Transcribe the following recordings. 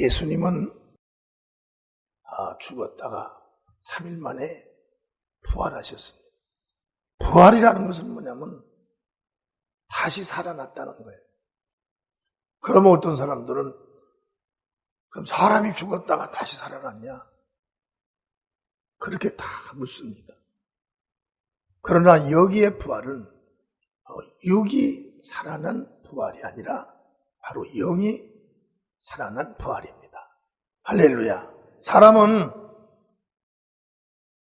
예수님은 죽었다가 3일 만에 부활하셨습니다. 부활이라는 것은 뭐냐면 다시 살아났다는 거예요. 그러면 어떤 사람들은 그럼 사람이 죽었다가 다시 살아났냐? 그렇게 다 묻습니다. 그러나 여기에 부활은 육이 살아난 부활이 아니라 바로 영이 살아난 부활입니다. 할렐루야. 사람은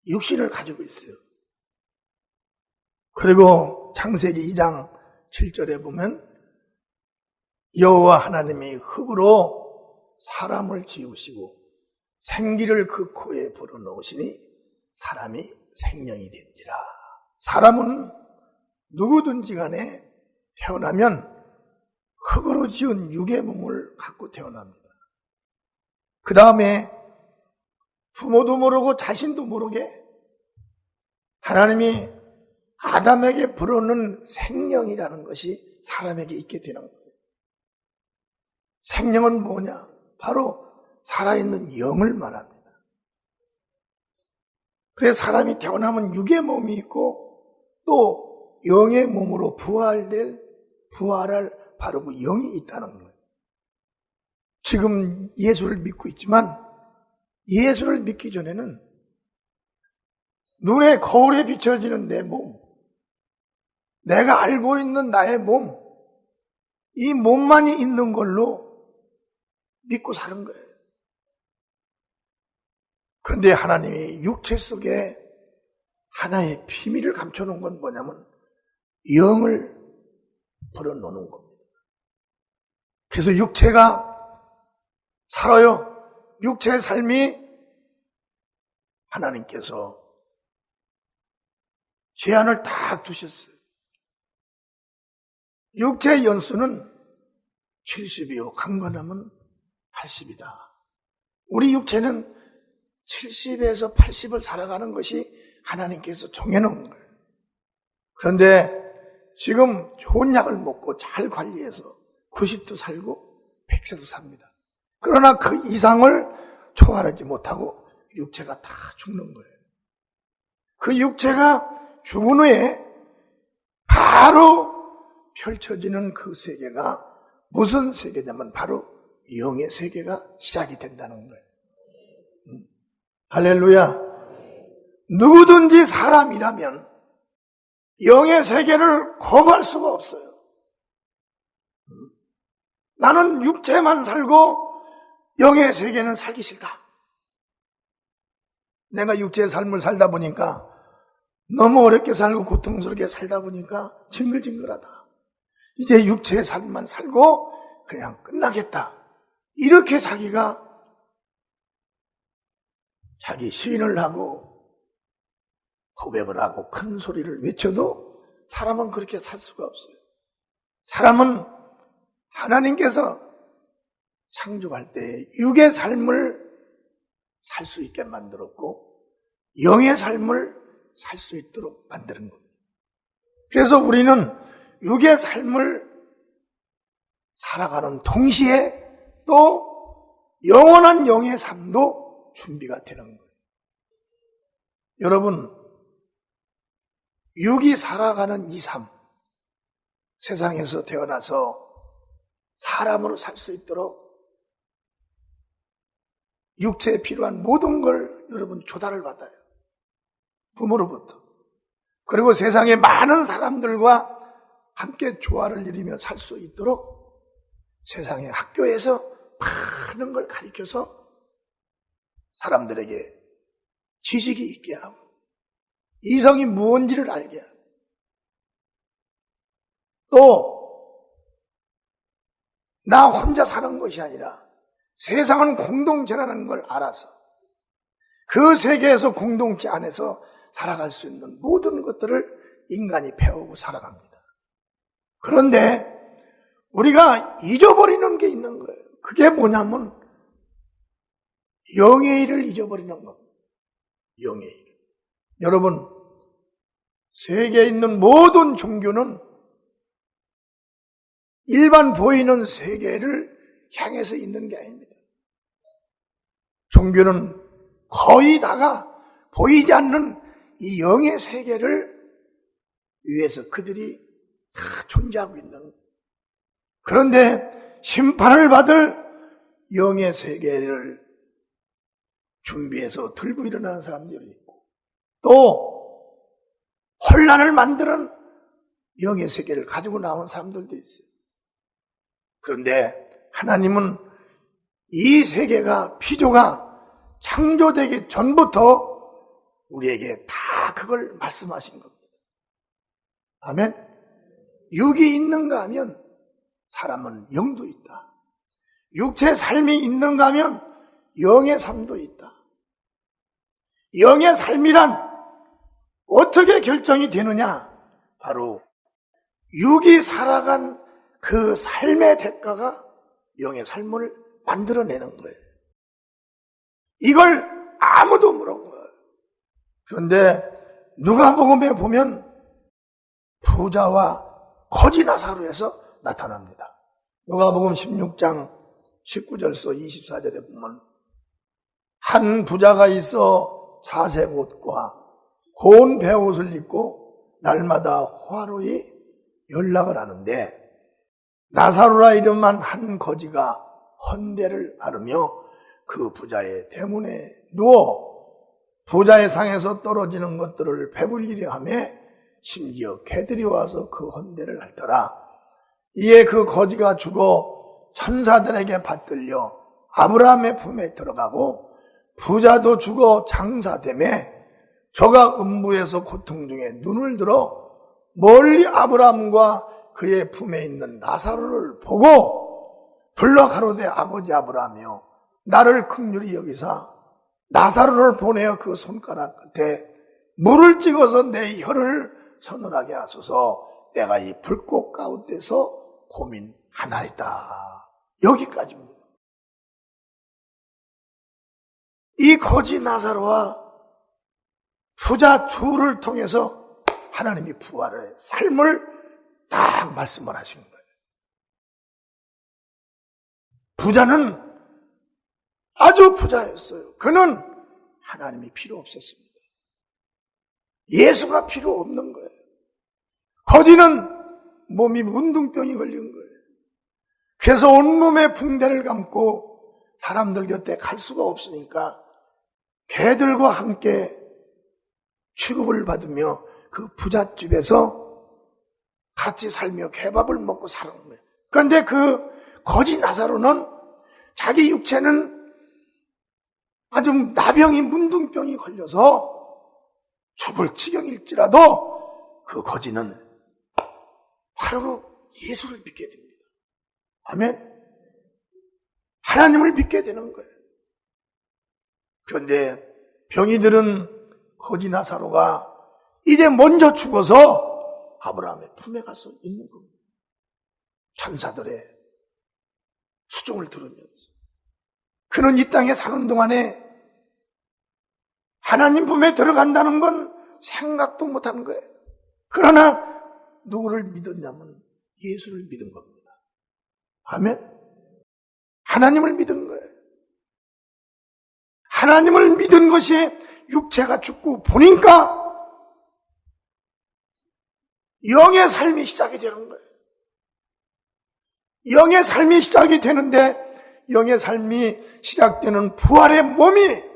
육신을 가지고 있어요. 그리고 창세기 2장 7절에 보면 여호와 하나님이 흙으로 사람을 지으시고 생기를 그 코에 불어넣으시니 사람이 생명이 된지라. 사람은 누구든지 간에 태어나면 흙으로 지은 육의 몸을 갖고 태어납니다. 그 다음에 부모도 모르고 자신도 모르게 하나님이 아담에게 불어넣은 생명이라는 것이 사람에게 있게 되는 거예요. 생명은 뭐냐? 바로 살아있는 영을 말합니다. 그래서 사람이 태어나면 육의 몸이 있고 또 영의 몸으로 부활할 바로 그 영이 있다는 거예요. 지금 예수를 믿고 있지만 예수를 믿기 전에는 눈에 거울에 비춰지는 내 몸, 내가 알고 있는 나의 몸, 이 몸만이 있는 걸로 믿고 사는 거예요. 그런데 하나님이 육체 속에 하나의 비밀을 감춰놓은 건 뭐냐면 영을 불어넣는 겁니다. 그래서 육체가 살아요. 육체의 삶이 하나님께서 제한을 딱 두셨어요. 육체의 연수는 70이요. 강건하면 80이다. 우리 육체는 70에서 80을 살아가는 것이 하나님께서 정해놓은 거예요. 그런데 지금 좋은 약을 먹고 잘 관리해서 90도 살고 100세도 삽니다. 그러나 그 이상을 초월하지 못하고 육체가 다 죽는 거예요. 그 육체가 죽은 후에 바로 펼쳐지는 그 세계가 무슨 세계냐면 바로 영의 세계가 시작이 된다는 거예요. 할렐루야. 누구든지 사람이라면 영의 세계를 거부할 수가 없어요. 나는 육체만 살고 영의 세계는 살기 싫다. 내가 육체의 삶을 살다 보니까 너무 어렵게 살고 고통스럽게 살다 보니까 징글징글하다. 이제 육체의 삶만 살고 그냥 끝나겠다. 이렇게 자기가 자기 시인을 하고 고백을 하고 큰 소리를 외쳐도 사람은 그렇게 살 수가 없어요. 사람은 하나님께서 창조할 때 육의 삶을 살 수 있게 만들었고 영의 삶을 살 수 있도록 만드는 겁니다. 그래서 우리는 육의 삶을 살아가는 동시에 또 영원한 영의 삶도 준비가 되는 거예요. 여러분, 육이 살아가는 이 삶, 세상에서 태어나서 사람으로 살 수 있도록 육체에 필요한 모든 걸 여러분 조달을 받아요. 부모로부터. 그리고 세상의 많은 사람들과 함께 조화를 이루며 살 수 있도록 세상의 학교에서 많은 걸 가르쳐서 사람들에게 지식이 있게 하고 이성이 무언지를 알게 하고 또 나 혼자 사는 것이 아니라 세상은 공동체라는 걸 알아서 그 세계에서 공동체 안에서 살아갈 수 있는 모든 것들을 인간이 배우고 살아갑니다. 그런데 우리가 잊어버리는 게 있는 거예요. 그게 뭐냐면 영의 일을 잊어버리는 겁니다. 영의 일. 여러분, 세계에 있는 모든 종교는 일반 보이는 세계를 향해서 있는 게 아닙니다. 종교는 거의 다가 보이지 않는 이 영의 세계를 위해서 그들이 다 존재하고 있는 거예요. 그런데 심판을 받을 영의 세계를 준비해서 들고 일어나는 사람들이 있고, 또 혼란을 만드는 영의 세계를 가지고 나온 사람들도 있어요. 그런데 하나님은 이 세계가, 피조가 창조되기 전부터 우리에게 다 그걸 말씀하신 겁니다. 아멘. 육이 있는가 하면 사람은 영도 있다. 육체의 삶이 있는가 하면 영의 삶도 있다. 영의 삶이란 어떻게 결정이 되느냐? 바로 육이 살아간 그 삶의 대가가 영의 삶을 만들어내는 거예요. 이걸 아무도 모르는 거예요. 그런데 누가복음에 보면 부자와 거지 나사로에서 나타납니다. 누가복음 16장 19절서 24절에 보면 한 부자가 있어 자색 옷과 고운 베옷을 입고 날마다 화로히 연락을 하는데 나사로라 이름만 한 거지가 헌대를 앓으며 그 부자의 대문에 누워 부자의 상에서 떨어지는 것들을 배불리려 하며 심지어 개들이 와서 그 헌대를 핥더라. 이에 그 거지가 죽어 천사들에게 받들려 아브라함의 품에 들어가고 부자도 죽어 장사되매 저가 음부에서 고통 중에 눈을 들어 멀리 아브라함과 그의 품에 있는 나사로를 보고 불러 가로되 아버지 아브라함이여 나를 긍휼히 여기사 나사로를 보내어 그 손가락 끝에 물을 찍어서 내 혀를 서늘하게 하소서. 내가 이 불꽃 가운데서 고민하나이다. 여기까지입니다. 이 거지 나사로와 부자 둘을 통해서 하나님이 부활의 삶을 딱 말씀을 하신 거예요. 부자는 아주 부자였어요. 그는 하나님이 필요 없었습니다. 예수가 필요 없는 거예요. 거지는 몸이 문둥병이 걸린 거예요. 그래서 온몸에 붕대를 감고 사람들 곁에 갈 수가 없으니까 개들과 함께 취급을 받으며 그 부잣집에서 같이 살며 개밥을 먹고 사는 거예요. 그런데 그 거지 나사로는 자기 육체는 아주 나병이 문둥병이 걸려서 죽을 지경일지라도 그 거지는 바로 예수를 믿게 됩니다. 아멘. 하나님을 믿게 되는 거예요. 그런데 병이들은 거지 나사로가 이제 먼저 죽어서 아브라함의 품에 가서 있는 겁니다. 천사들의 수종을 들으면서 그는 이 땅에 사는 동안에 하나님 품에 들어간다는 건 생각도 못하는 거예요. 그러나 누구를 믿었냐면 예수를 믿은 겁니다. 아멘. 하나님을 믿은 거예요. 하나님을 믿은 것이 육체가 죽고 보니까 영의 삶이 시작이 되는 거예요. 영의 삶이 시작이 되는데 영의 삶이 시작되는 부활의 몸이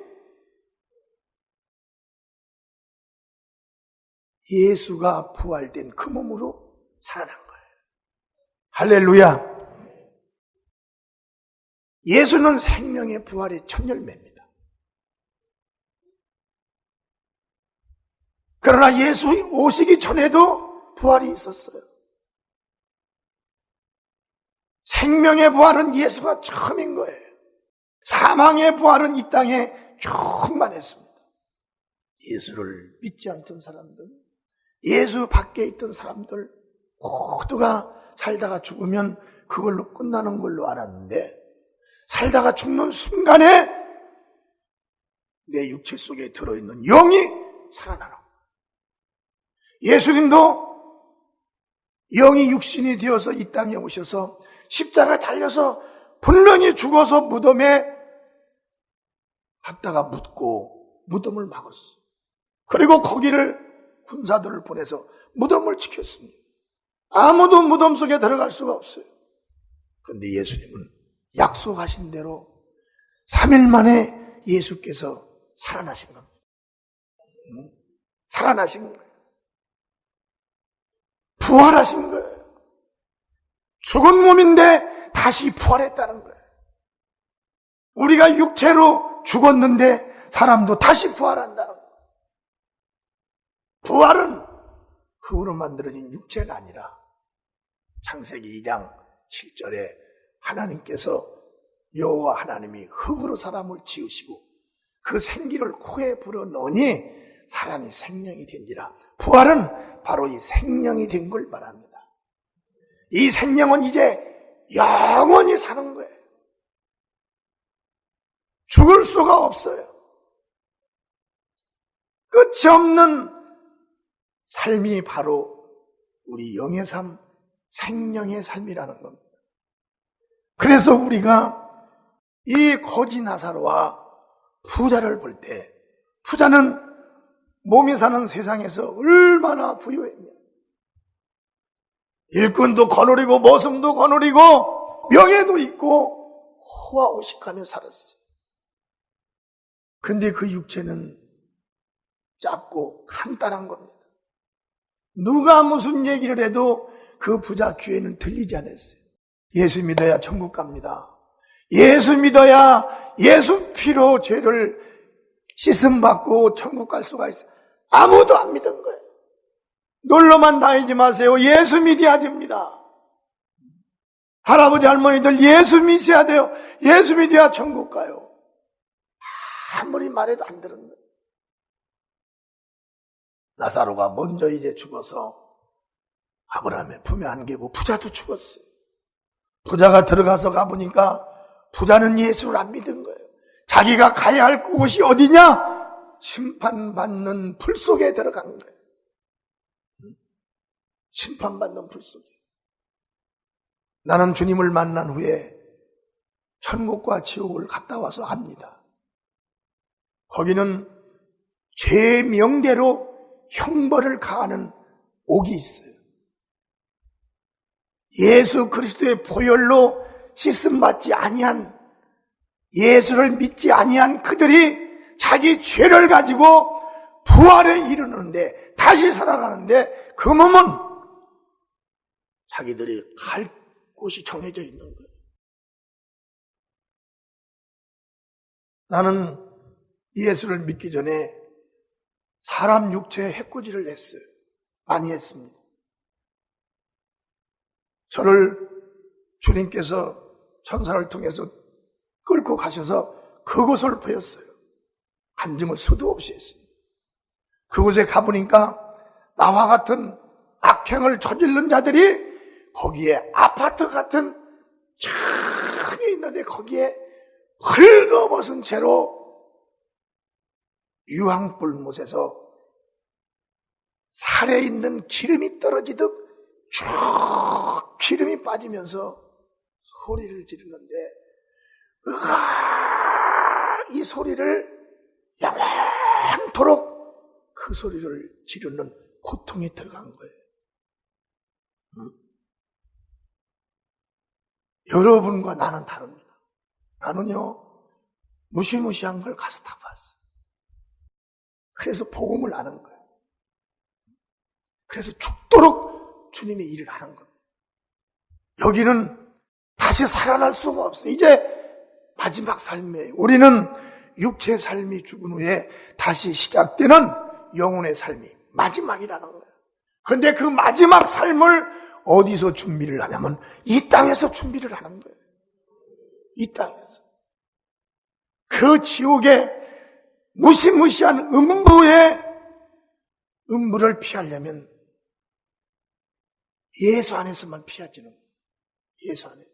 예수가 부활된 그 몸으로 살아난 거예요. 할렐루야. 예수는 생명의 부활의 첫 열매입니다. 그러나 예수 오시기 전에도 부활이 있었어요. 생명의 부활은 예수가 처음인 거예요. 사망의 부활은 이 땅에 충만했습니다. 예수를 믿지 않던 사람들, 예수 밖에 있던 사람들 모두가 살다가 죽으면 그걸로 끝나는 걸로 알았는데 살다가 죽는 순간에 내 육체 속에 들어있는 영이 살아나는 거예요. 예수님도 영이 육신이 되어서 이 땅에 오셔서 십자가 달려서 분명히 죽어서 무덤에 갖다가 묻고 무덤을 막았어. 그리고 거기를 군사들을 보내서 무덤을 지켰습니다. 아무도 무덤 속에 들어갈 수가 없어요. 그런데 예수님은 약속하신 대로 3일 만에 예수께서 살아나신 겁니다. 살아나신 거예요. 부활하신 거예요. 죽은 몸인데 다시 부활했다는 거예요. 우리가 육체로 죽었는데 사람도 다시 부활한다는 거예요. 부활은 흙으로 만들어진 육체가 아니라 창세기 2장 7절에 하나님께서 여호와 하나님이 흙으로 사람을 지으시고 그 생기를 코에 불어넣으니 사람이 생명이 된지라. 부활은 바로 이 생명이 된 걸 말합니다. 이 생명은 이제 영원히 사는 거예요. 죽을 수가 없어요. 끝이 없는 삶이 바로 우리 영의 삶, 생명의 삶이라는 겁니다. 그래서 우리가 이 거지 나사로와 부자를 볼 때, 부자는 몸이 사는 세상에서 얼마나 부유했냐. 일꾼도 거느리고 머슴도 거느리고 명예도 있고 호화호식하며 살았어요. 근데 그 육체는 작고 간단한 겁니다. 누가 무슨 얘기를 해도 그 부자 귀에는 들리지 않았어요. 예수 믿어야 천국 갑니다. 예수 믿어야 예수 피로 죄를 씻음받고 천국 갈 수가 있어요. 아무도 안 믿은 거예요. 놀러만 다니지 마세요. 예수 믿어야 됩니다. 할아버지 할머니들 예수 믿어야 돼요. 예수 믿어야 천국 가요. 아무리 말해도 안 들은 거예요. 나사로가 먼저 이제 죽어서 아브라함의 품에 안기고 부자도 죽었어요. 부자가 들어가서 가보니까 부자는 예수를 안 믿은 거예요. 자기가 가야 할 곳이 어디냐? 심판받는 불 속에 들어간 거예요. 심판받는 불 속에. 나는 주님을 만난 후에 천국과 지옥을 갔다 와서 압니다. 거기는 죄의 명대로 형벌을 가하는 옥이 있어요. 예수 그리스도의 보혈로 씻음받지 아니한, 예수를 믿지 아니한 그들이 자기 죄를 가지고 부활에 이르는데, 다시 살아나는데 그 몸은 자기들이 갈 곳이 정해져 있는 거예요. 나는 예수를 믿기 전에 사람 육체에 해코지를 했어요. 많이 했습니다. 저를 주님께서 천사를 통해서 끌고 가셔서 그곳을 보였어요. 간증을 수도 없이 했습니다. 그곳에 가보니까 나와 같은 악행을 저지른 자들이 거기에 아파트 같은 창이 있는데 거기에 헐거벗은 채로 유황불못에서 살에 있는 기름이 떨어지듯 쭉 기름이 빠지면서 소리를 지르는데, 이 소리를 영원토록 그 소리를 지르는 고통이 들어간 거예요. 여러분과 나는 다릅니다. 나는요, 무시무시한 걸 가서 다 봤어요. 그래서 복음을 아는 거예요. 그래서 죽도록 주님의 일을 하는 겁니다. 여기는 다시 살아날 수가 없어요. 이제 마지막 삶이에요. 우리는 육체의 삶이 죽은 후에 다시 시작되는 영혼의 삶이 마지막이라는 거예요. 그런데 그 마지막 삶을 어디서 준비를 하냐면 이 땅에서 준비를 하는 거예요. 이 땅에서. 그 지옥의 무시무시한 음부를 피하려면 예수 안에서만 피하지는 거예요. 예수 안에서.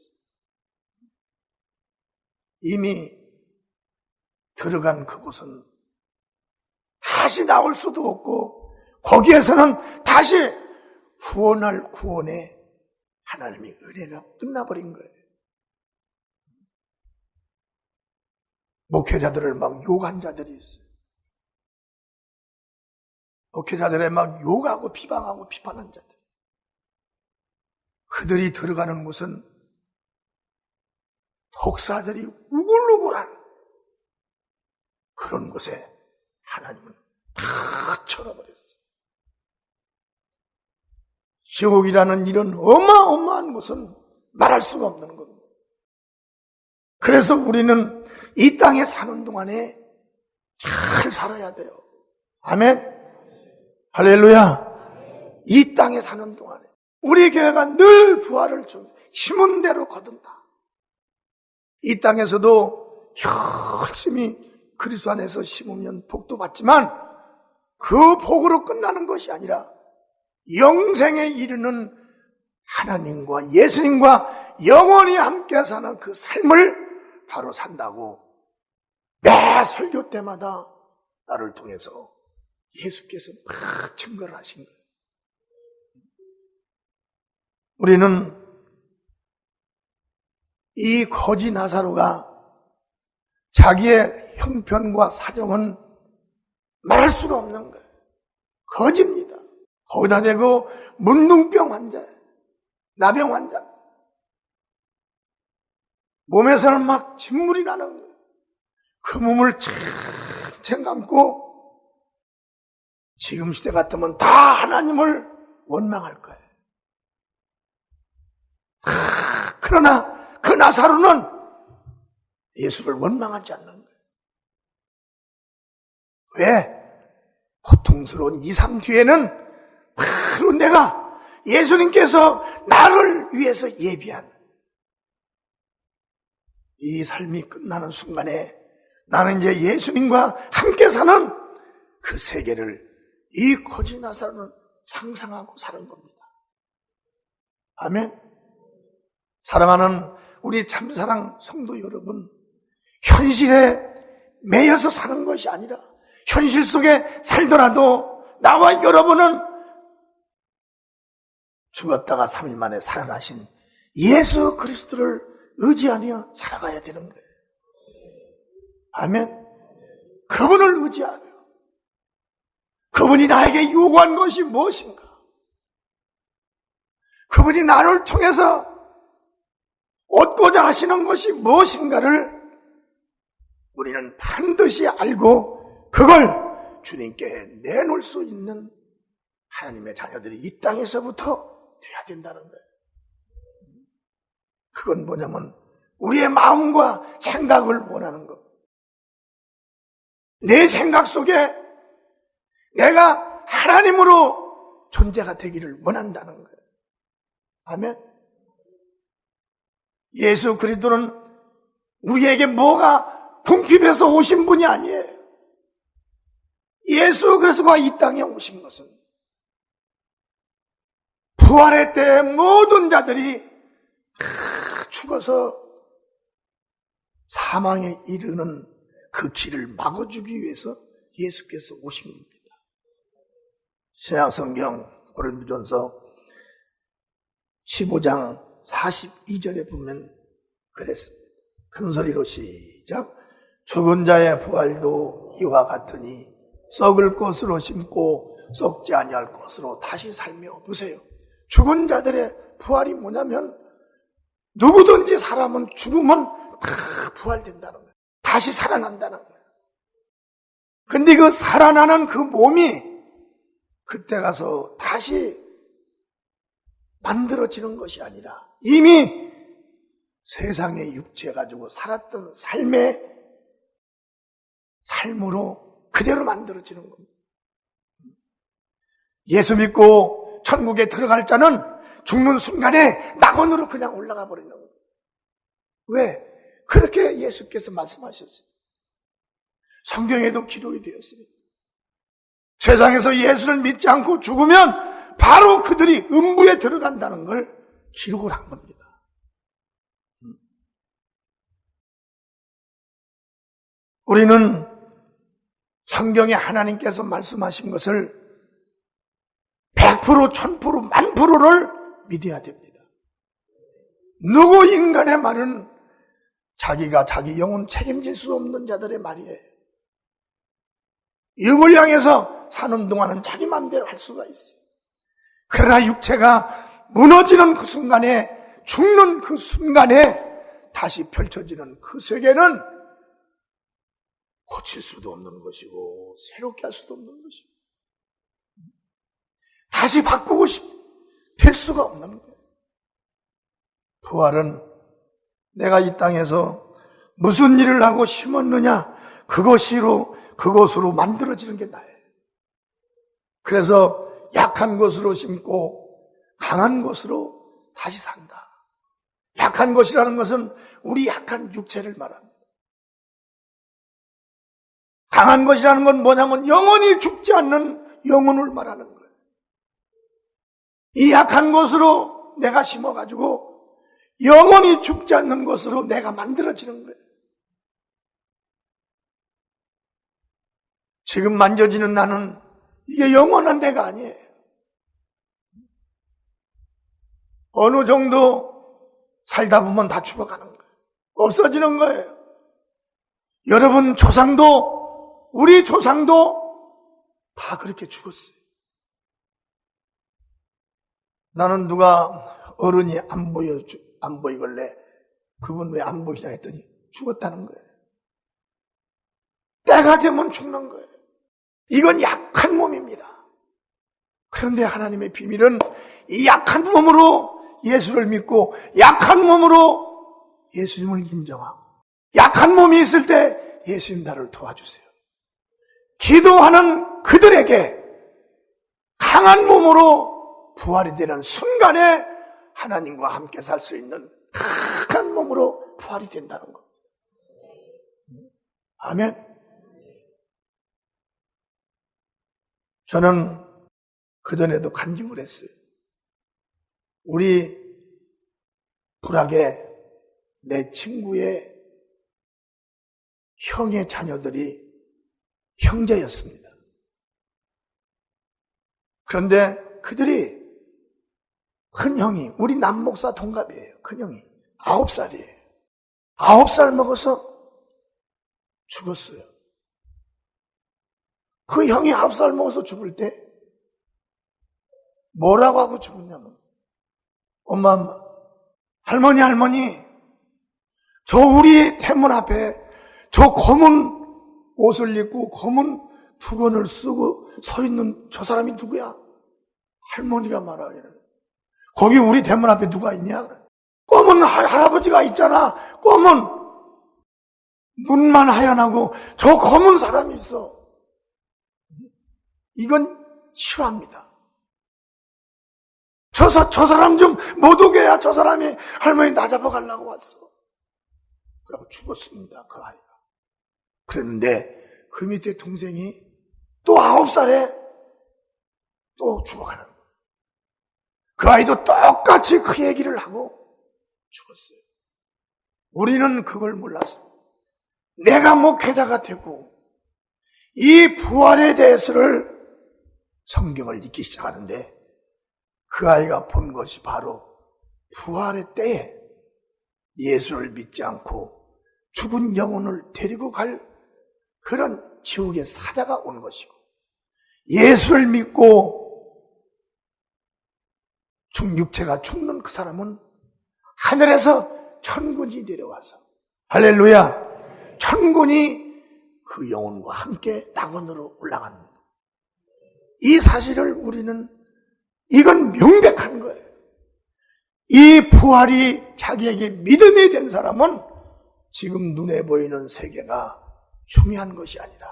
이미 들어간 그곳은 다시 나올 수도 없고 거기에서는 다시 구원할 구원의 하나님의 은혜가 끝나버린 거예요. 목회자들을 막 욕한 자들이 있어요. 목회자들의 막 욕하고 비방하고 비판한 자들. 그들이 들어가는 곳은 독사들이 우글우글한 그런 곳에 하나님은 다 쳐버렸어요. 지옥이라는 이런 어마어마한 곳은 말할 수가 없는 겁니다. 그래서 우리는 이 땅에 사는 동안에 잘 살아야 돼요. 아멘. 할렐루야. 이 땅에 사는 동안에 우리 교회가 늘 부활을 좀 심은 대로 거둔다. 이 땅에서도 열심히 그리스도 안에서 심으면 복도 받지만 그 복으로 끝나는 것이 아니라 영생에 이르는 하나님과 예수님과 영원히 함께 사는 그 삶을 바로 산다고 매 설교 때마다 나를 통해서 예수께서 막 증거를 하신 거예요. 우리는 이 거지 나사로가 자기의 형편과 사정은 말할 수가 없는 거예요. 거지입니다. 거기다 대고 문둥병 환자, 나병 환자. 몸에서는 막 진물이 나는 거예요. 그 몸을 챙 감고 지금 시대 같으면 다 하나님을 원망할 거예요. 그러나 그 나사로는 예수를 원망하지 않는 거예요. 왜? 고통스러운 이 삶 뒤에는 바로 내가 예수님께서 나를 위해서 예비한 이 삶이 끝나는 순간에 나는 이제 예수님과 함께 사는 그 세계를 이 거지 나사로는 상상하고 사는 겁니다. 아멘. 사랑하는 우리 참사랑 성도 여러분, 현실에 매여서 사는 것이 아니라 현실 속에 살더라도 나와 여러분은 죽었다가 3일 만에 살아나신 예수 그리스도를 의지하며 살아가야 되는 거예요. 아멘. 그분을 의지하며 그분이 나에게 요구한 것이 무엇인가? 그분이 나를 통해서 얻고자 하시는 것이 무엇인가를 우리는 반드시 알고 그걸 주님께 내놓을 수 있는 하나님의 자녀들이 이 땅에서부터 돼야 된다는 거예요. 그건 뭐냐면 우리의 마음과 생각을 원하는 것. 내 생각 속에 내가 하나님으로 존재가 되기를 원한다는 거예요. 아멘. 예수 그리스도는 우리에게 뭐가 궁핍해서 오신 분이 아니에요. 예수 그리스도가 이 땅에 오신 것은 부활의 때에 모든 자들이 다 죽어서 사망에 이르는 그 길을 막아주기 위해서 예수께서 오신 겁니다. 신약성경 고린도전서 15장 42절에 보면 그랬습니다. 큰 소리로 시작. 죽은 자의 부활도 이와 같으니 썩을 것으로 심고 썩지 아니할 것으로 다시 살며. 보세요. 죽은 자들의 부활이 뭐냐면 누구든지 사람은 죽으면 다 부활된다는 거예요. 다시 살아난다는 거예요. 근데 그 살아나는 그 몸이 그때 가서 다시 만들어지는 것이 아니라 이미 세상의 육체 가지고 살았던 삶으로 그대로 만들어지는 겁니다. 예수 믿고 천국에 들어갈 자는 죽는 순간에 낙원으로 그냥 올라가 버리는 거예요. 왜? 그렇게 예수께서 말씀하셨어요. 성경에도 기록이 되었습니다. 세상에서 예수를 믿지 않고 죽으면 바로 그들이 음부에 들어간다는 걸 기록을 한 겁니다. 우리는 성경에 하나님께서 말씀하신 것을 100%, 1000%, 1000%를 믿어야 됩니다. 누구 인간의 말은 자기가 자기 영혼 책임질 수 없는 자들의 말이에요. 육을 향해서 사는 동안은 자기 마음대로 할 수가 있어요. 그러나 육체가 무너지는 그 순간에, 죽는 그 순간에 다시 펼쳐지는 그 세계는 고칠 수도 없는 것이고 새롭게 할 수도 없는 것이고 다시 바꾸고 될 수가 없는 거예요. 부활은 내가 이 땅에서 무슨 일을 하고 심었느냐, 그것으로 만들어지는 게 나예요. 그래서 약한 것으로 심고 강한 것으로 다시 산다. 약한 것이라는 것은 우리 약한 육체를 말합니다. 강한 것이라는 건 뭐냐면 영원히 죽지 않는 영혼을 말하는 거예요. 이 약한 것으로 내가 심어가지고 영원히 죽지 않는 것으로 내가 만들어지는 거예요. 지금 만져지는 나는 이게 영원한 내가 아니에요. 어느 정도 살다 보면 다 죽어가는 거예요. 없어지는 거예요. 여러분 조상도, 우리 조상도 다 그렇게 죽었어요. 나는 누가 어른이 안 보이길래 그분 왜 안 보이냐 했더니 죽었다는 거예요. 때가 되면 죽는 거예요. 이건 약한 몸입니다. 그런데 하나님의 비밀은 이 약한 몸으로 예수를 믿고 약한 몸으로 예수님을 인정하고 약한 몸이 있을 때 예수님 나를 도와주세요. 기도하는 그들에게 강한 몸으로 부활이 되는 순간에 하나님과 함께 살 수 있는 강한 몸으로 부활이 된다는 것. 아멘. 저는 그전에도 간증을 했어요. 우리 불악에 내 친구의 형의 자녀들이 형제였습니다. 그런데 그들이 큰 형이 우리 남목사 동갑이에요. 큰 형이 9살이에요. 9살 먹어서 죽었어요. 그 형이 9살 먹어서 죽을 때 뭐라고 하고 죽었냐면 엄마, 할머니 저 우리 대문 앞에 저 검은 옷을 입고 검은 두건을 쓰고 서 있는 저 사람이 누구야? 할머니가 말하기를 거기 우리 대문 앞에 누가 있냐? 검은 할아버지가 있잖아. 검은 눈만 하얀하고 저 검은 사람이 있어. 이건 싫어합니다. 저 사람 좀 못 오게 해야 저 사람이 할머니 나 잡아가려고 왔어. 그러고 죽었습니다. 그 아이가. 그랬는데 그 밑에 동생이 또 9살에 또 죽어가는 거예요. 그 아이도 똑같이 그 얘기를 하고 죽었어요. 우리는 그걸 몰랐어요. 내가 목회자가 되고 이 부활에 대해서를 성경을 읽기 시작하는데 그 아이가 본 것이 바로 부활의 때에 예수를 믿지 않고 죽은 영혼을 데리고 갈 그런 지옥의 사자가 온 것이고 예수를 믿고 육체가 죽는 그 사람은 하늘에서 천군이 내려와서 할렐루야 천군이 그 영혼과 함께 낙원으로 올라갑니다. 이 사실을 우리는 이건 명백한 거예요. 이 부활이 자기에게 믿음이 된 사람은 지금 눈에 보이는 세계가 중요한 것이 아니라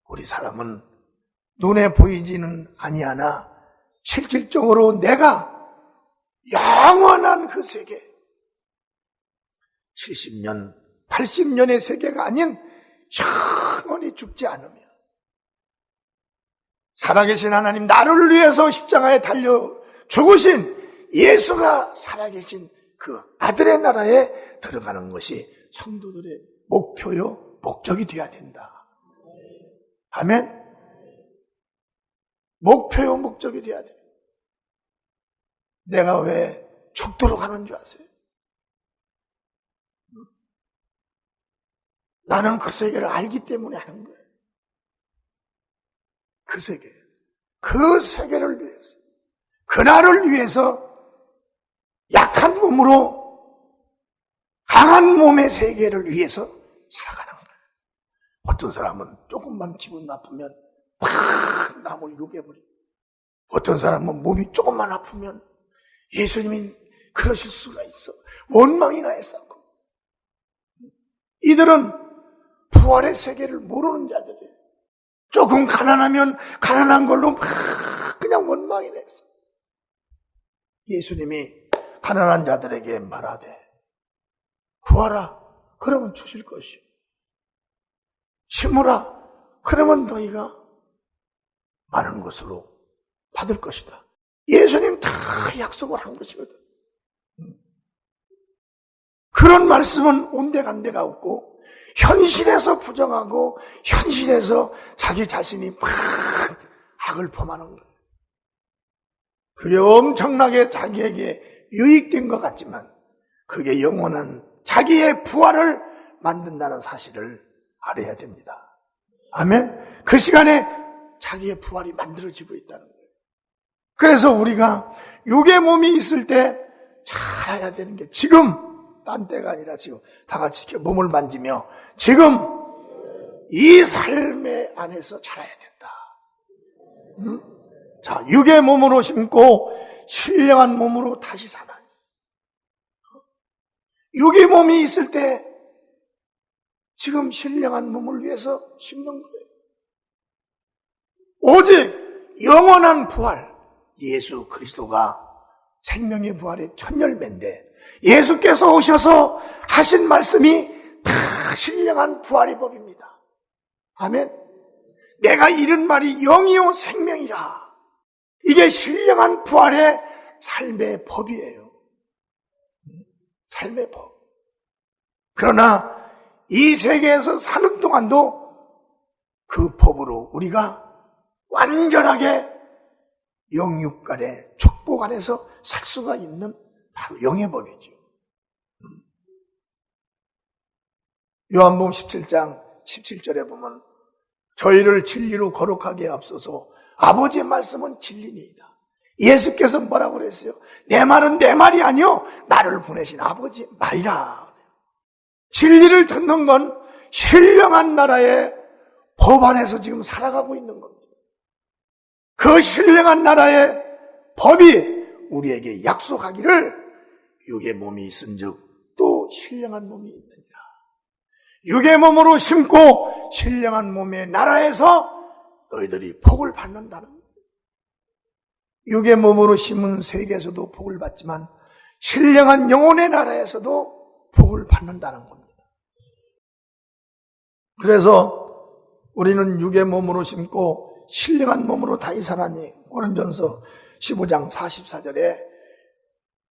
우리 사람은 눈에 보이지는 아니하나 실질적으로 내가 영원한 그 세계 70년, 80년의 세계가 아닌 영원히 죽지 않으며 살아계신 하나님 나를 위해서 십자가에 달려 죽으신 예수가 살아계신 그 아들의 나라에 들어가는 것이 성도들의 목표요 목적이 되어야 된다. 아멘. 목표요 목적이 되어야 돼. 내가 왜 죽도록 하는 줄 아세요? 나는 그 세계를 알기 때문에 하는 거예요. 그 세계. 그 세계를 위해서. 그날을 위해서 약한 몸으로 강한 몸의 세계를 위해서 살아가는 거예요. 어떤 사람은 조금만 기분 나쁘면 팍 남을 욕해버리고, 어떤 사람은 몸이 조금만 아프면 예수님이 그러실 수가 있어. 원망이나 했었고. 이들은 부활의 세계를 모르는 자들이에요. 조금 가난하면 가난한 걸로 막 그냥 원망이나 했어. 예수님이 가난한 자들에게 말하되 구하라 그러면 주실 것이요, 심으라 그러면 너희가 많은 것으로 받을 것이다. 예수님 다 약속을 한 것이거든. 그런 말씀은 온데간데가 없고 현실에서 부정하고 현실에서 자기 자신이 막 악을 범하는 거예요. 그게 엄청나게 자기에게 유익된 것 같지만 그게 영원한 자기의 부활을 만든다는 사실을 알아야 됩니다. 아멘. 그 시간에 자기의 부활이 만들어지고 있다는 거예요. 그래서 우리가 육의 몸이 있을 때 잘 알아야 되는 게, 지금 딴 때가 아니라 지금 다 같이 몸을 만지며 지금 이 삶의 안에서 자라야 된다. 자, 육의 몸으로 심고 신령한 몸으로 다시 사나니. 육의 몸이 있을 때 지금 신령한 몸을 위해서 심는 거예요. 오직 영원한 부활, 예수 그리스도가 생명의 부활의 첫 열매인데, 예수께서 오셔서 하신 말씀이 다 신령한 부활의 법입니다. 아멘. 내가 이른 말이 영이요 생명이라. 이게 신령한 부활의 삶의 법이에요. 삶의 법. 그러나 이 세계에서 사는 동안도 그 법으로 우리가 완전하게 영육 간의 축복 안에서 살 수가 있는 바로 영의 법이죠. 요한복음 17장 17절에 보면 저희를 진리로 거룩하게 앞서서 아버지의 말씀은 진리니이다. 예수께서 뭐라고 그랬어요? 내 말은 내 말이 아니요 나를 보내신 아버지의 말이라. 진리를 듣는 건 신령한 나라의 법 안에서 지금 살아가고 있는 겁니다. 그 신령한 나라의 법이 우리에게 약속하기를 육의 몸이 있은즉 또 신령한 몸이 있느니라. 육의 몸으로 심고 신령한 몸의 나라에서 너희들이 복을 받는다는 거예요. 육의 몸으로 심은 세계에서도 복을 받지만 신령한 영혼의 나라에서도 복을 받는다는 겁니다. 그래서 우리는 육의 몸으로 심고 신령한 몸으로 다시 사나니, 고린전서 15장 44절에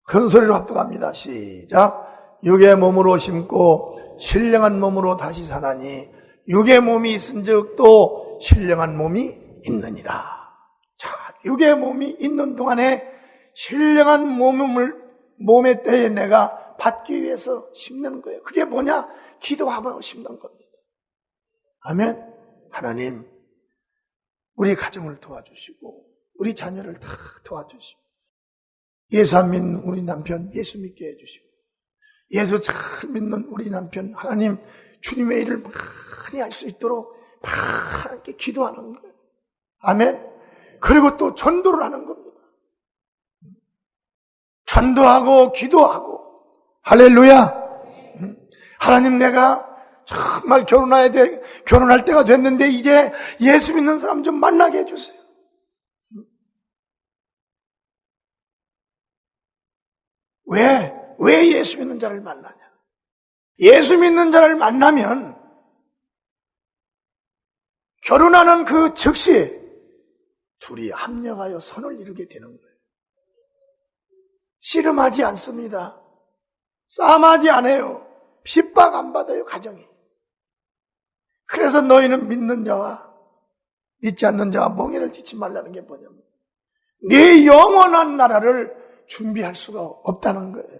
큰 소리로 합독합니다. 시작. 육의 몸으로 심고 신령한 몸으로 다시 사나니 육의 몸이 있은즉 또 신령한 몸이 있느니라. 자, 육의 몸이 있는 동안에 신령한 몸의 때에 내가 받기 위해서 심는 거예요. 그게 뭐냐? 기도하며 심는 겁니다. 아멘. 하나님, 우리 가정을 도와주시고 우리 자녀를 다 도와주시고 예수 안 믿는 우리 남편 예수 믿게 해주시고 예수 잘 믿는 우리 남편 하나님 주님의 일을 많이 할 수 있도록 하나님께 기도하는 거예요. 아멘. 그리고 또 전도를 하는 겁니다. 전도하고 기도하고 할렐루야. 하나님, 내가 정말 결혼할 때가 됐는데 이제 예수 믿는 사람 좀 만나게 해주세요. 왜 예수 믿는 자를 만나냐? 예수 믿는 자를 만나면 결혼하는 그 즉시 둘이 합력하여 선을 이루게 되는 거예요. 씨름하지 않습니다. 싸움하지 않아요. 핍박 안 받아요, 가정이. 그래서 너희는 믿는 자와 믿지 않는 자와 멍에를 띠지 말라는 게 뭐냐면 네 영원한 나라를 준비할 수가 없다는 거예요.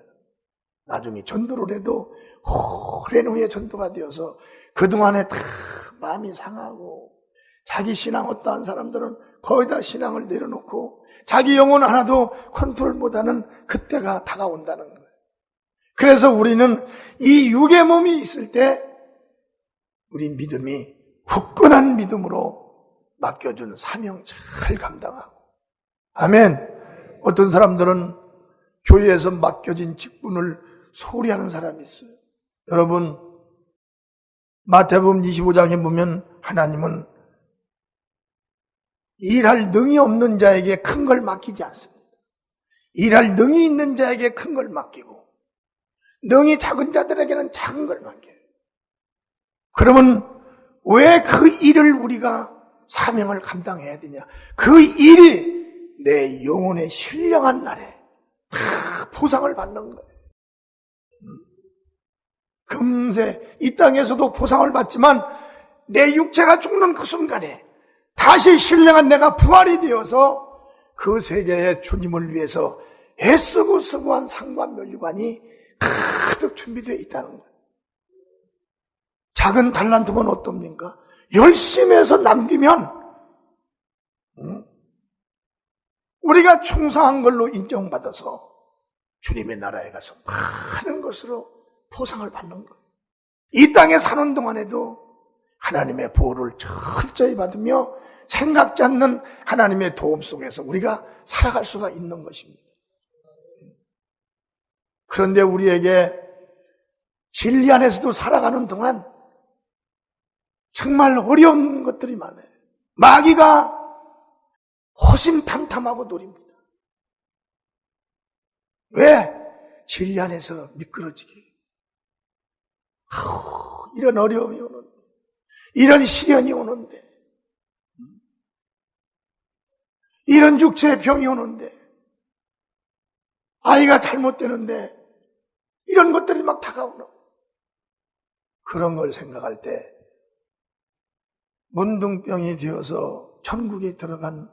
나중에 전도를 해도 오랜 후에 전도가 되어서 그동안에 다 마음이 상하고 자기 신앙 어떠한 사람들은 거의 다 신앙을 내려놓고 자기 영혼 하나도 컨트롤 못하는 그때가 다가온다는 거예요. 그래서 우리는 이 육의 몸이 있을 때 우리 믿음이 굳건한 믿음으로 맡겨준 사명 잘 감당하고, 아멘. 어떤 사람들은 교회에서 맡겨진 직분을 소홀히 하는 사람이 있어요. 여러분, 마태복음 25장에 보면 하나님은 일할 능이 없는 자에게 큰 걸 맡기지 않습니다. 일할 능이 있는 자에게 큰 걸 맡기고 능이 작은 자들에게는 작은 걸 맡겨요. 그러면 왜 그 일을 우리가 사명을 감당해야 되냐? 그 일이 내 영혼의 신령한 날에 다 보상을 받는 거예요. 금세 이 땅에서도 보상을 받지만 내 육체가 죽는 그 순간에 다시 신령한 내가 부활이 되어서 그 세계의 주님을 위해서 애쓰고 수고한 상과 면류관이 가득 준비되어 있다는 거예요. 작은 달란트면 어떻습니까? 열심히 해서 남기면 우리가 충성한 걸로 인정받아서 주님의 나라에 가서 많은 것으로 보상을 받는 거예요. 이 땅에 사는 동안에도 하나님의 보호를 철저히 받으며 생각지 않는 하나님의 도움 속에서 우리가 살아갈 수가 있는 것입니다. 그런데 우리에게 진리 안에서도 살아가는 동안 정말 어려운 것들이 많아요. 마귀가 호심탐탐하고 노립니다. 왜? 진리 안에서 미끄러지게. 이런 어려움이 오는데, 이런 시련이 오는데, 이런 육체의 병이 오는데, 아이가 잘못되는데, 이런 것들이 막 다가오는, 그런 걸 생각할 때 문둥병이 되어서 천국에 들어간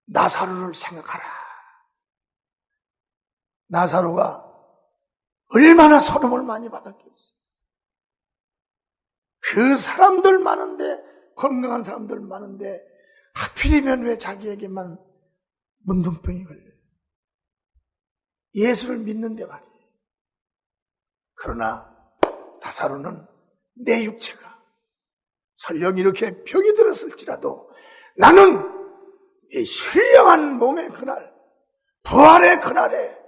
나사로를 생각하라. 나사로가 얼마나 서름을 많이 받았겠어요. 그 사람들 많은데, 건강한 사람들 많은데 하필이면 왜 자기에게만 문둥병이 걸려요? 예수를 믿는데 말이에요. 그러나 나사로는 내 육체가 설령 이렇게 병이 들었을지라도 나는 이 신령한 몸의 그날, 부활의 그날에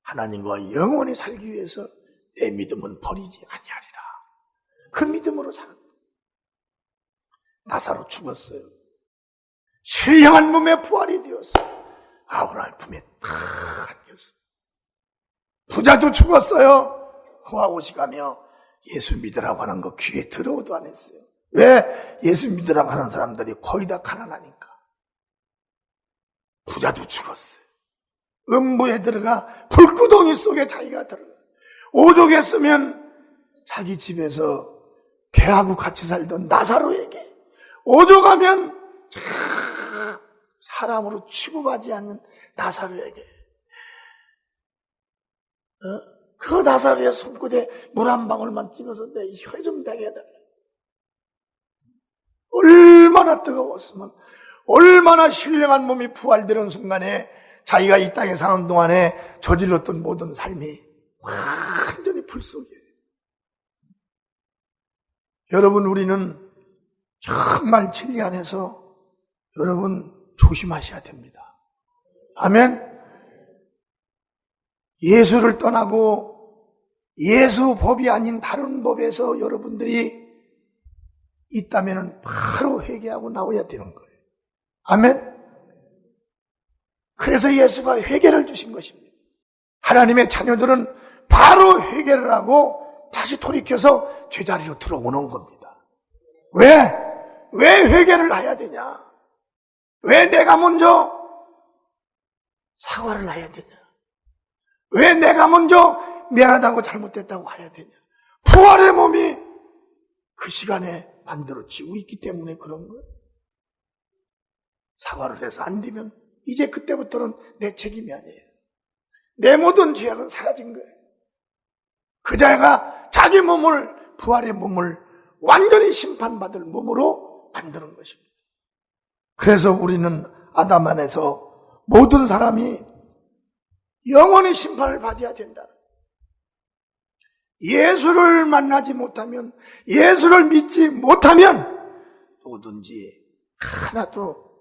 하나님과 영원히 살기 위해서 내 믿음은 버리지 아니하리라. 그 믿음으로 살았다. 나사로 죽었어요. 신령한 몸의 부활이 되어서 아브라함 품에 탁 안겼어요. 부자도 죽었어요. 호아오시가며 예수 믿으라고 하는 거 귀에 들어오도 안 했어요. 왜? 예수 믿으라고 하는 사람들이 거의 다 가난하니까. 부자도 죽었어요. 음부에 들어가 불구덩이 속에 자기가 들어가. 오죽했으면 자기 집에서 개하고 같이 살던 나사로에게 오죽하면 사람으로 취급하지 않는 나사로에게 그 나사로의 손끝에 물 한 방울만 찍어서 내 혀 좀 대게 해달라. 얼마나 뜨거웠으면, 얼마나 신령한 몸이 부활되는 순간에 자기가 이 땅에 사는 동안에 저질렀던 모든 삶이 완전히 불 속이에요. 여러분, 우리는 정말 진리 안에서 여러분 조심하셔야 됩니다. 아멘. 예수를 떠나고 예수 법이 아닌 다른 법에서 여러분들이 있다면 바로 회개하고 나와야 되는 거예요. 아멘. 그래서 예수가 회개를 주신 것입니다. 하나님의 자녀들은 바로 회개를 하고 다시 돌이켜서 제자리로 들어오는 겁니다. 왜? 왜 회개를 해야 되냐? 왜 내가 먼저 사과를 해야 되냐? 왜 내가 먼저 미안하다고 잘못됐다고 해야 되냐? 부활의 몸이 그 시간에 만들어지고 있기 때문에 그런 거예요. 사과를 해서 안 되면 이제 그때부터는 내 책임이 아니에요. 내 모든 죄악은 사라진 거예요. 그 자가 자기 몸을, 부활의 몸을 완전히 심판받을 몸으로 만드는 것입니다. 그래서 우리는 아담 안에서 모든 사람이 영원히 심판을 받아야 된다. 예수를 만나지 못하면, 예수를 믿지 못하면 누구든지 하나도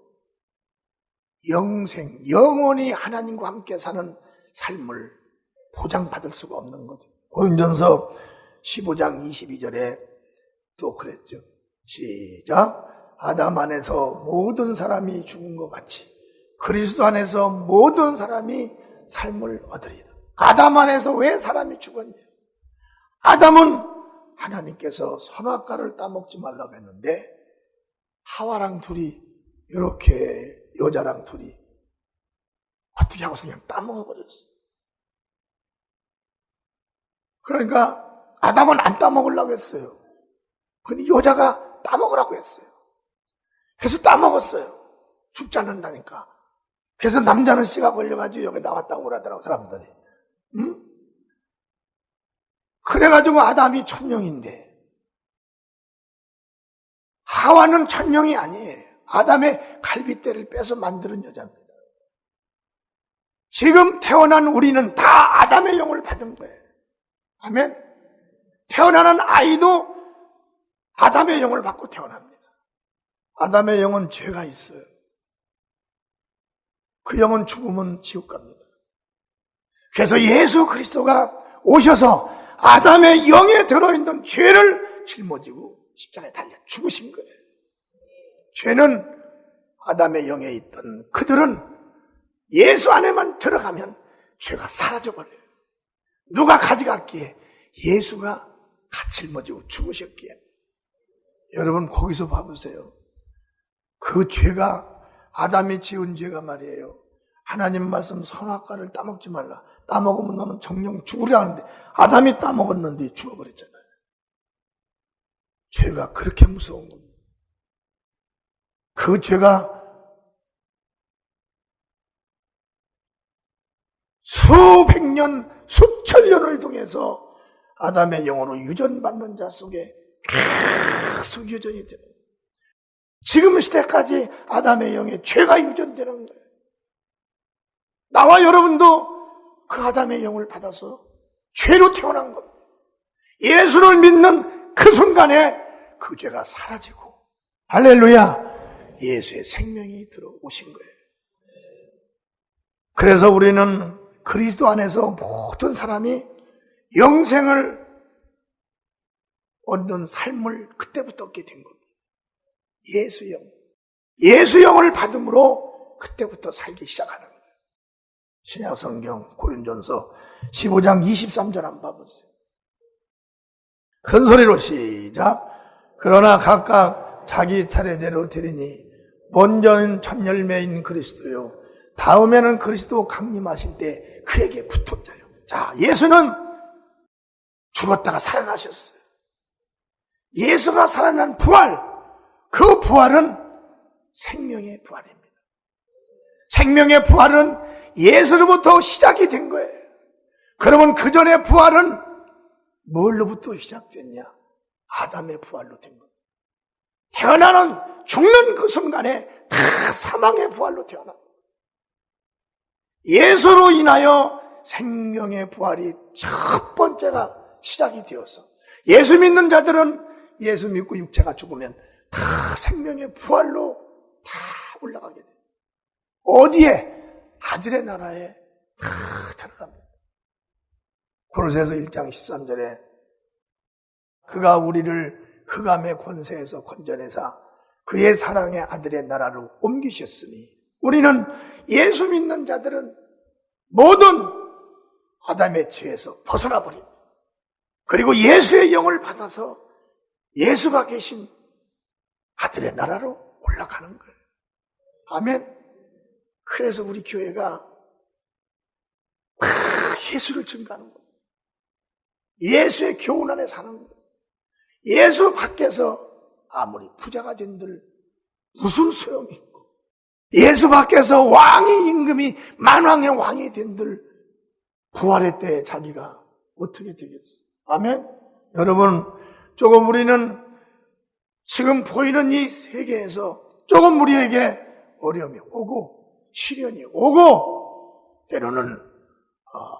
영원히 하나님과 함께 사는 삶을 보장받을 수가 없는 거죠. 고린도전서 15장 22절에 또 그랬죠. 시작. 아담 안에서 모든 사람이 죽은 것 같이 그리스도 안에서 모든 사람이 삶을 얻으리라. 아담 안에서 왜 사람이 죽었냐? 아담은 하나님께서 선악과를 따먹지 말라고 했는데 하와랑 둘이, 이렇게 여자랑 둘이 어떻게 하고서 그냥 따먹어버렸어. 그러니까 아담은 안 따먹으려고 했어요. 근데 여자가 따먹으라고 했어요. 그래서 따먹었어요. 죽지 않는다니까. 그래서 남자는 씨가 걸려가지고 여기 나왔다고 그러더라고, 사람들이. 응? 그래가지고 아담이 천령인데 하와는 천령이 아니에요. 아담의 갈빗대를 빼서 만드는 여자입니다. 지금 태어난 우리는 다 아담의 영을 받은 거예요. 아멘. 태어나는 아이도 아담의 영을 받고 태어납니다. 아담의 영은 죄가 있어요. 그 영은 죽으면 지옥 갑니다. 그래서 예수 그리스도가 오셔서 아담의 영에 들어있는 죄를 짊어지고 십자가에 달려 죽으신 거예요. 죄는 아담의 영에 있던 그들은 예수 안에만 들어가면 죄가 사라져버려요. 누가 가져갔기에? 예수가 짊어지고 죽으셨기에. 여러분 거기서 봐보세요. 그 죄가, 아담이 지은 죄가 말이에요. 하나님 말씀 선악과를 따먹지 말라. 따먹으면 너는 정령 죽으려 하는데 아담이 따먹었는데 죽어버렸잖아요. 죄가 그렇게 무서운 겁니다. 그 죄가 수백 년, 수천 년을 통해서 아담의 영으로 유전받는 자 속에 계속 유전이 되는 거예요. 지금 시대까지 아담의 영에 죄가 유전되는 거예요. 나와 여러분도 그 아담의 영을 받아서 죄로 태어난 겁니다. 예수를 믿는 그 순간에 그 죄가 사라지고 할렐루야, 예수의 생명이 들어오신 거예요. 그래서 우리는 그리스도 안에서 모든 사람이 영생을 얻는 삶을 그때부터 얻게 된 겁니다. 예수영을 받음으로 그때부터 살기 시작하는 거예요. 신약성경 고린도전서 15장 23절 한번 봐보세요. 큰 소리로 시작. 그러나 각각 자기 차례대로 되리니 먼저는 첫 열매인 그리스도요, 다음에는 그리스도 강림하실 때 그에게 붙은 자요. 자, 예수는 죽었다가 살아나셨어요. 예수가 살아난 부활, 그 부활은 생명의 부활입니다. 생명의 부활은 예수로부터 시작이 된 거예요. 그러면 그 전의 부활은 뭘로부터 시작됐냐? 아담의 부활로 된 거예요. 태어나는, 죽는 그 순간에 다 사망의 부활로 태어납니다. 예수로 인하여 생명의 부활이 첫 번째가 시작이 되어서 예수 믿는 자들은 예수 믿고 육체가 죽으면 다 생명의 부활로 다 올라가게 돼요. 어디에? 아들의 나라에 다 들어갑니다. 골로새서 1장 13절에 그가 우리를 흑암의 권세에서 건져내사 그의 사랑의 아들의 나라로 옮기셨으니, 우리는 예수 믿는 자들은 모든 아담의 죄에서 벗어나 버립니다. 그리고 예수의 영을 받아서 예수가 계신 아들의 나라로 올라가는 거예요. 아멘. 그래서 우리 교회가 예수를 증거하는 거예요. 예수의 교훈 안에 사는 거예요. 예수 밖에서 아무리 부자가 된들 무슨 소용이 있고, 예수 밖에서 왕이, 임금이 만왕의 왕이 된들 부활의 때에 자기가 어떻게 되겠어? 아멘. 여러분, 조금 우리는 지금 보이는 이 세계에서 조금 우리에게 어려움이 오고 시련이 오고 때로는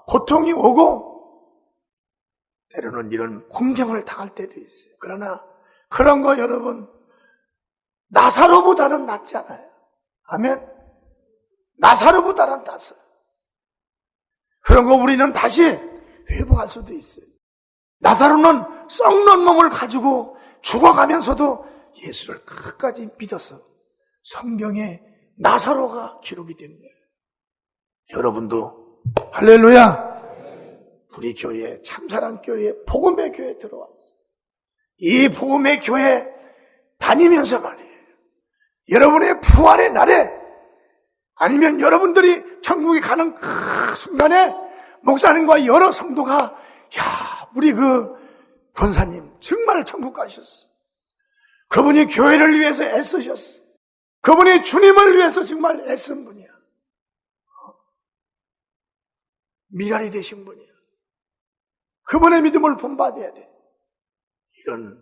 고통이 오고 때로는 이런 공경을 당할 때도 있어요. 그러나 그런 거 여러분 나사로보다는 낫지 않아요. 아멘. 나사로보다는 낫어요. 그런 거 우리는 다시 회복할 수도 있어요. 나사로는 썩는 몸을 가지고 죽어가면서도 예수를 끝까지 믿어서 성경에 나사로가 기록이 된 거예요. 여러분도 할렐루야. 우리 교회 참사랑교회 복음의 교회에 들어왔어요. 이 복음의 교회 다니면서 말이에요. 여러분의 부활의 날에 아니면 여러분들이 천국에 가는 그 순간에 목사님과 여러 성도가 야 우리 그 권사님 정말 천국 가셨어. 그분이 교회를 위해서 애쓰셨어. 그분이 주님을 위해서 정말 애쓴 분이야. 미랄이 되신 분이야. 그분의 믿음을 본받아야 돼. 이런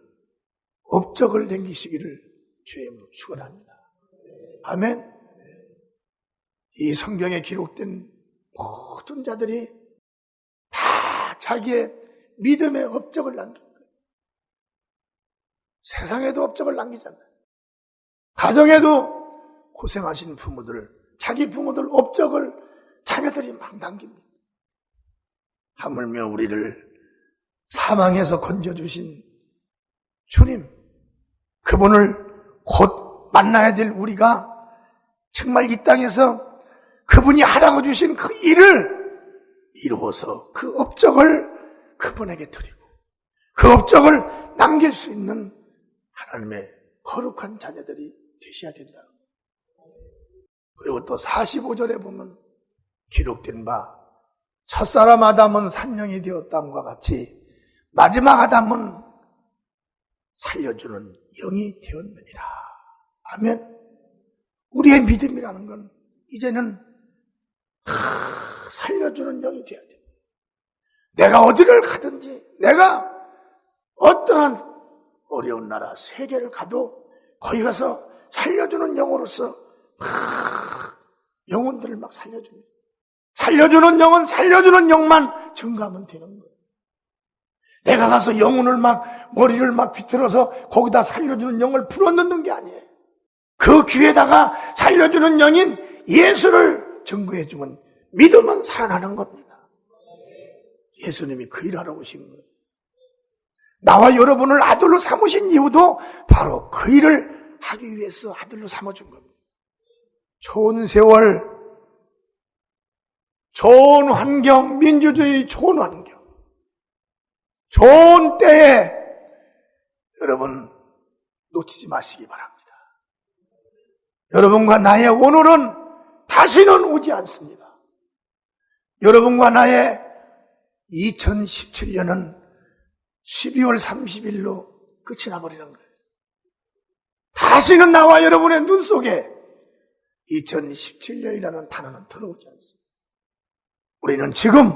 업적을 남기시기를 주님으로 축원합니다. 아멘. 이 성경에 기록된 모든 자들이 다 자기의 믿음의 업적을 남긴 거예요. 세상에도 업적을 남기잖아요. 가정에도 고생하신 부모들, 자기 부모들 업적을 자녀들이 막 남깁니다. 하물며 우리를 사망에서 건져주신 주님, 그분을 곧 만나야 될 우리가 정말 이 땅에서 그분이 하라고 주신 그 일을 이루어서 그 업적을 그분에게 드리고 그 업적을 남길 수 있는 하나님의 거룩한 자녀들이 되셔야 된다. 그리고 또 45절에 보면 기록된 바 첫사람 아담은 산령이 되었다함과 같이 마지막 아담은 살려주는 영이 되었느니라. 아멘. 우리의 믿음이라는 건 이제는 살려주는 영이 되어야 돼. 내가 어디를 가든지 내가 어떠한 어려운 나라 세계를 가도 거기 가서 살려주는 영으로서 영혼들을 막 살려줍니다. 살려주는 영은 살려주는 영만 증가하면 되는 거예요. 내가 가서 영혼을 막 머리를 막 비틀어서 거기다 살려주는 영을 풀어넣는 게 아니에요. 그 귀에다가 살려주는 영인 예수를 증거해주면 믿으면 살아나는 겁니다. 예수님이 그 일하러 오신 거예요. 나와 여러분을 아들로 삼으신 이유도 바로 그 일을 하기 위해서 아들로 삼아준 겁니다. 좋은 세월, 좋은 환경, 민주주의 좋은 환경, 좋은 때에 여러분 놓치지 마시기 바랍니다. 여러분과 나의 오늘은 다시는 오지 않습니다. 여러분과 나의 2017년은 12월 30일로 끝이 나버리는 거예요. 다시는 나와 여러분의 눈 속에 2017년이라는 단어는 들어오지 않습니다. 우리는 지금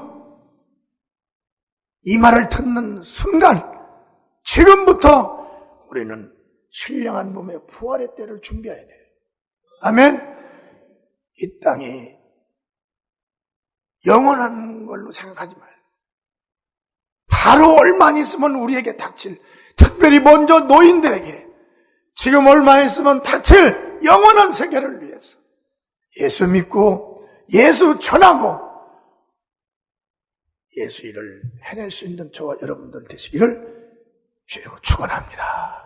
이 말을 듣는 순간 지금부터 우리는 신령한 몸의 부활의 때를 준비해야 돼요. 아멘. 이 땅이 영원한 걸로 생각하지 말고 바로 얼마 있으면 우리에게 닥칠, 특별히 먼저 노인들에게 지금 얼마 있으면 닥칠 영원한 세계를 위해서 예수 믿고 예수 전하고 예수 일을 해낼 수 있는 저와 여러분들 되시기를 주님으로 축원합니다.